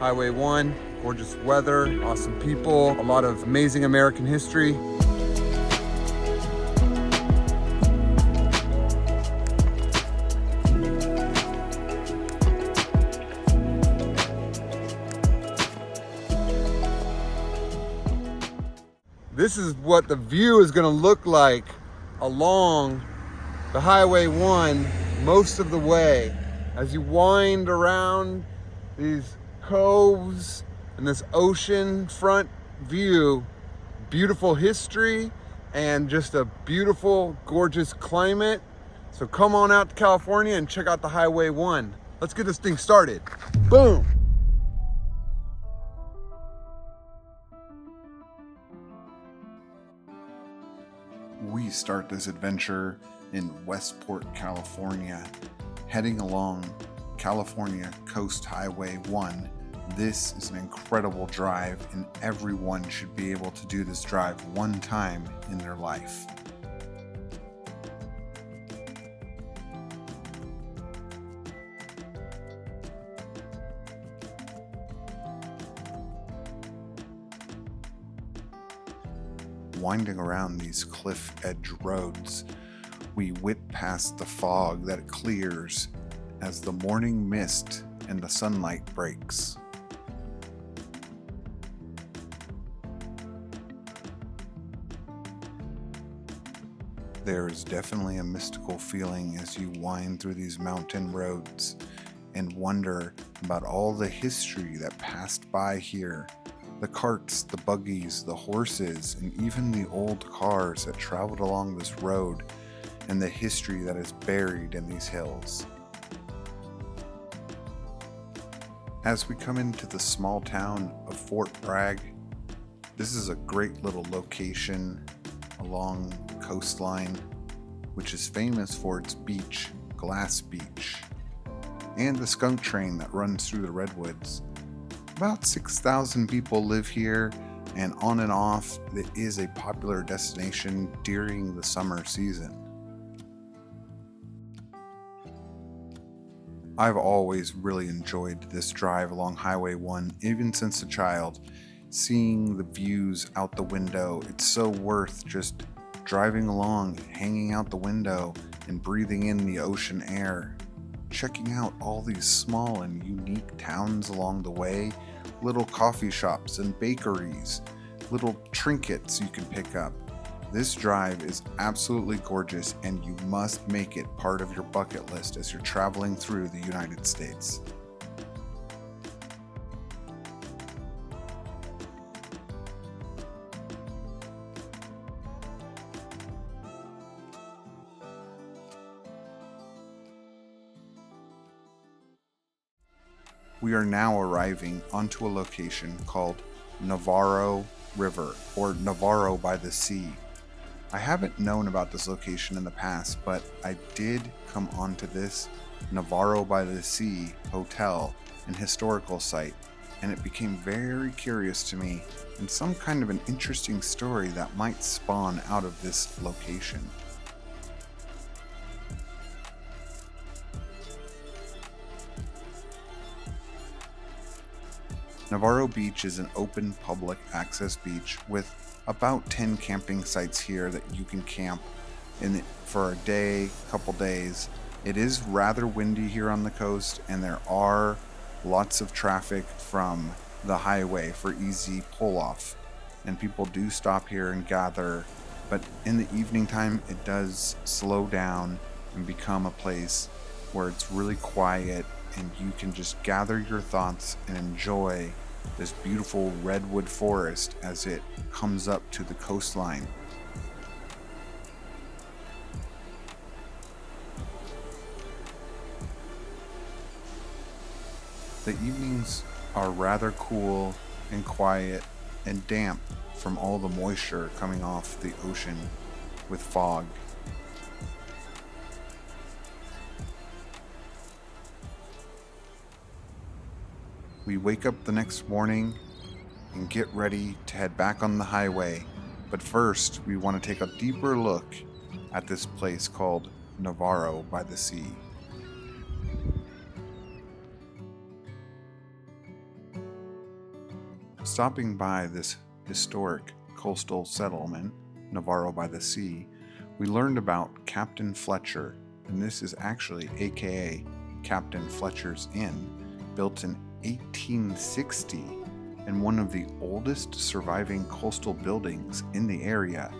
Highway 1, gorgeous weather, awesome people, a lot of amazing American history. This is what the view is going to look like along the Highway 1 most of the way as you wind around these coves and this ocean front view. Beautiful history and just a beautiful, gorgeous climate. So come on out to California and check out the Highway 1. Let's get this thing started. Boom! We start this adventure in Westport, California, heading along California Coast Highway 1. This is an incredible drive, and everyone should be able to do this drive one time in their life. Winding around these cliff edge roads, we whip past the fog that clears as the morning mist and the sunlight breaks. There is definitely a mystical feeling as you wind through these mountain roads and wonder about all the history that passed by here. The carts, the buggies, the horses, and even the old cars that traveled along this road, and the history that is buried in these hills. As we come into the small town of Fort Bragg, this is a great little location along the coastline, which is famous for its beach, Glass Beach, and the skunk train that runs through the redwoods. About 6,000 people live here, and on and off, it is a popular destination during the summer season. I've always really enjoyed this drive along Highway 1, even since a child. Seeing the views out the window, it's so worth just driving along, hanging out the window, and breathing in the ocean air. Checking out all these small and unique towns along the way, little coffee shops and bakeries, little trinkets you can pick up. This drive is absolutely gorgeous, and you must make it part of your bucket list as you're traveling through the United States. We are now arriving onto a location called Navarro River, or Navarro by the Sea. I haven't known about this location in the past, but I did come onto this Navarro by the Sea hotel and historical site, and it became very curious to me and some kind of an interesting story that might spawn out of this location. Navarro Beach is an open public access beach with about 10 camping sites here that you can camp in for a day, couple days. It is rather windy here on the coast, and there are lots of traffic from the highway for easy pull-off, and people do stop here and gather, but in the evening time it does slow down and become a place where it's really quiet and you can just gather your thoughts and enjoy this beautiful redwood forest as it comes up to the coastline. The evenings are rather cool and quiet and damp from all the moisture coming off the ocean with fog. We wake up the next morning and get ready to head back on the highway, but first we want to take a deeper look at this place called Navarro by the Sea. Stopping by this historic coastal settlement, Navarro by the Sea, we learned about Captain Fletcher, and this is actually aka Captain Fletcher's Inn, built in 1860 and one of the oldest surviving coastal buildings in the area.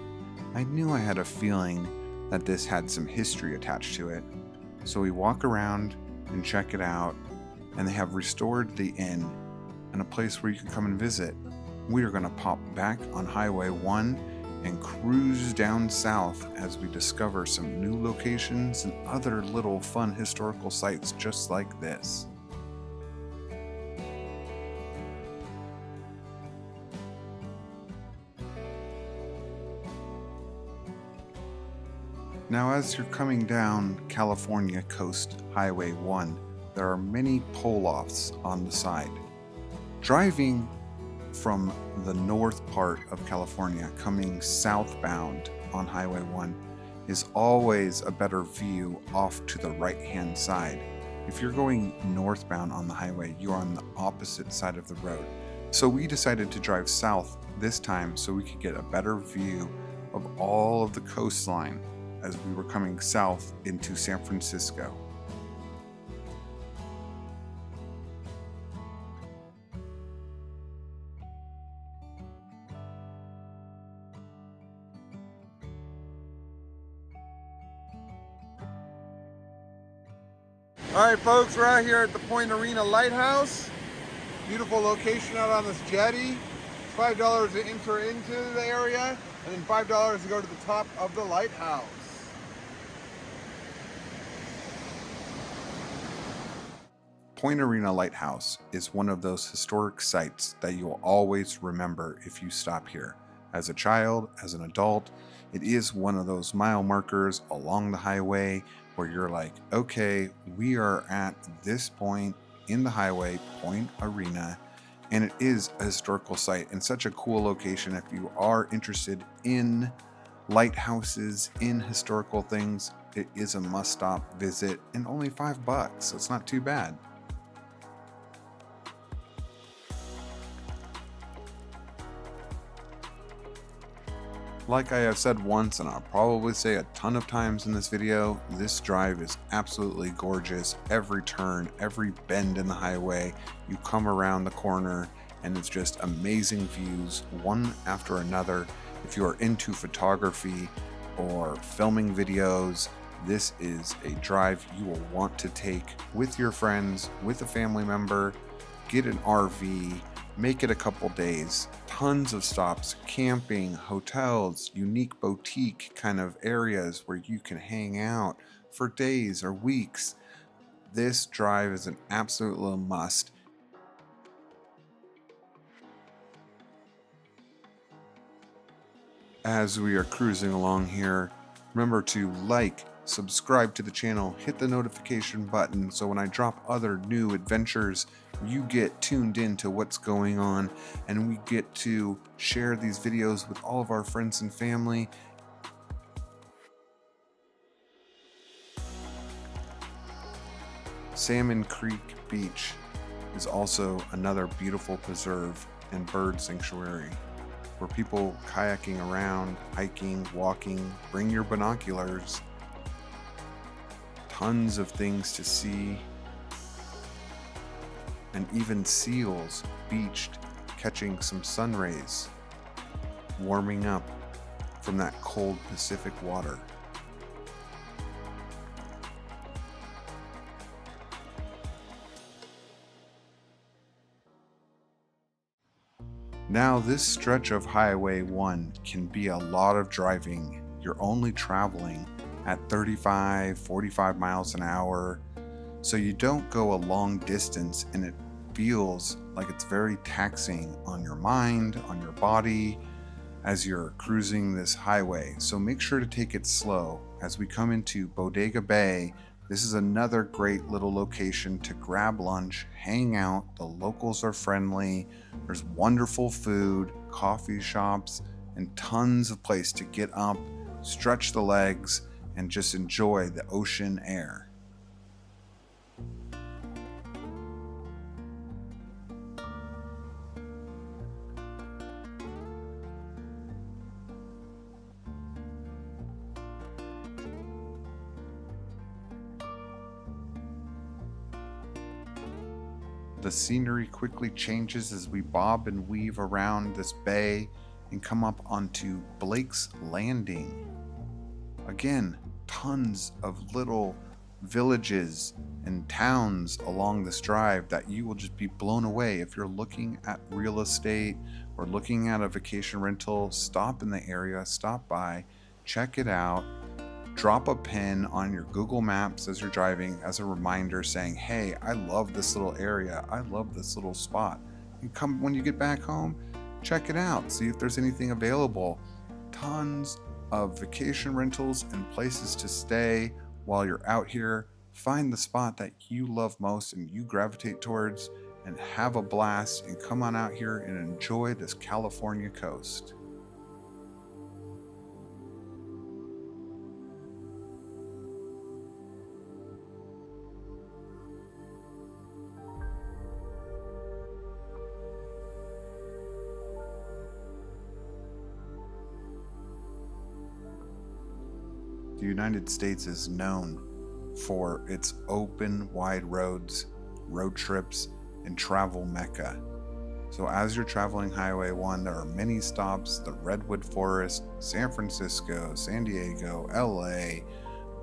I knew I had a feeling that this had some history attached to it, so we walk around and check it out, and they have restored the inn and a place where you can come and visit. We are going to pop back on Highway 1 and cruise down south as we discover some new locations and other little fun historical sites just like this. Now, as you're coming down California Coast Highway 1, there are many pull-offs on the side. Driving from the north part of California, coming southbound on Highway 1, is always a better view off to the right-hand side. If you're going northbound on the highway, you're on the opposite side of the road. So we decided to drive south this time so we could get a better view of all of the coastline as we were coming south into San Francisco. All right, folks, we're out here at the Point Arena Lighthouse. Beautiful location out on this jetty. It's $5 to enter into the area, and then $5 to go to the top of the lighthouse. Point Arena Lighthouse is one of those historic sites that you will always remember if you stop here. As a child, as an adult, it is one of those mile markers along the highway where you're like, okay, we are at this point in the highway, Point Arena, and it is a historical site and such a cool location. If you are interested in lighthouses, in historical things, it is a must-stop visit, and only $5, so it's not too bad. Like I have said once, and I'll probably say a ton of times in this video, this drive is absolutely gorgeous. Every turn, every bend in the highway, you come around the corner and it's just amazing views, one after another. If you are into photography or filming videos, this is a drive you will want to take with your friends, with a family member. Get an RV, make it a couple days. Tons of stops, camping, hotels, unique boutique kind of areas where you can hang out for days or weeks. This drive is an absolute must. As we are cruising along here, remember to like, subscribe to the channel, hit the notification button so when I drop other new adventures, you get tuned into what's going on, and we get to share these videos with all of our friends and family. Salmon Creek Beach is also another beautiful preserve and bird sanctuary where people kayaking around, hiking, walking, bring your binoculars. Tons of things to see. And even seals beached, catching some sun rays, warming up from that cold Pacific water. Now, this stretch of Highway 1 can be a lot of driving. You're only traveling at 35, 45 miles an hour. So you don't go a long distance, and it feels like it's very taxing on your mind, on your body, as you're cruising this highway. So make sure to take it slow. As we come into Bodega Bay, this is another great little location to grab lunch, hang out. The locals are friendly. There's wonderful food, coffee shops, and tons of place to get up, stretch the legs, and just enjoy the ocean air. The scenery quickly changes as we bob and weave around this bay and come up onto Blake's Landing. Again, tons of little villages and towns along this drive that you will just be blown away. If you're looking at real estate or looking at a vacation rental, stop in the area, stop by, check it out. Drop a pin on your Google Maps as you're driving as a reminder saying, hey, I love this little area. I love this little spot. And come when you get back home, check it out. See if there's anything available. Tons of vacation rentals and places to stay while you're out here. Find the spot that you love most and you gravitate towards and have a blast and come on out here and enjoy this California coast. The United States is known for its open, wide roads, road trips, and travel mecca. So as you're traveling Highway 1, there are many stops: the Redwood Forest, San Francisco, San Diego, LA.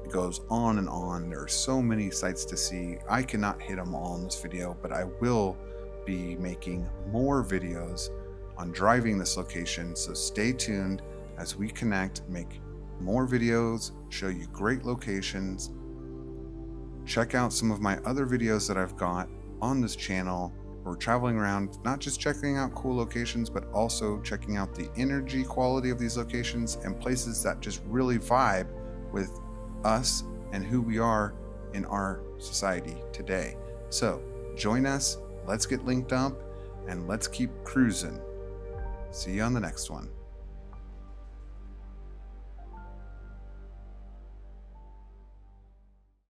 It goes on and on. There are so many sights to see. I cannot hit them all in this video, but I will be making more videos on driving this location. So stay tuned as we connect, make more videos, show you great locations. Check out some of my other videos that I've got on this channel. We're traveling around, not just checking out cool locations, but also checking out the energy quality of these locations and places that just really vibe with us and who we are in our society today. So join us, let's get linked up, and let's keep cruising. See you on the next one.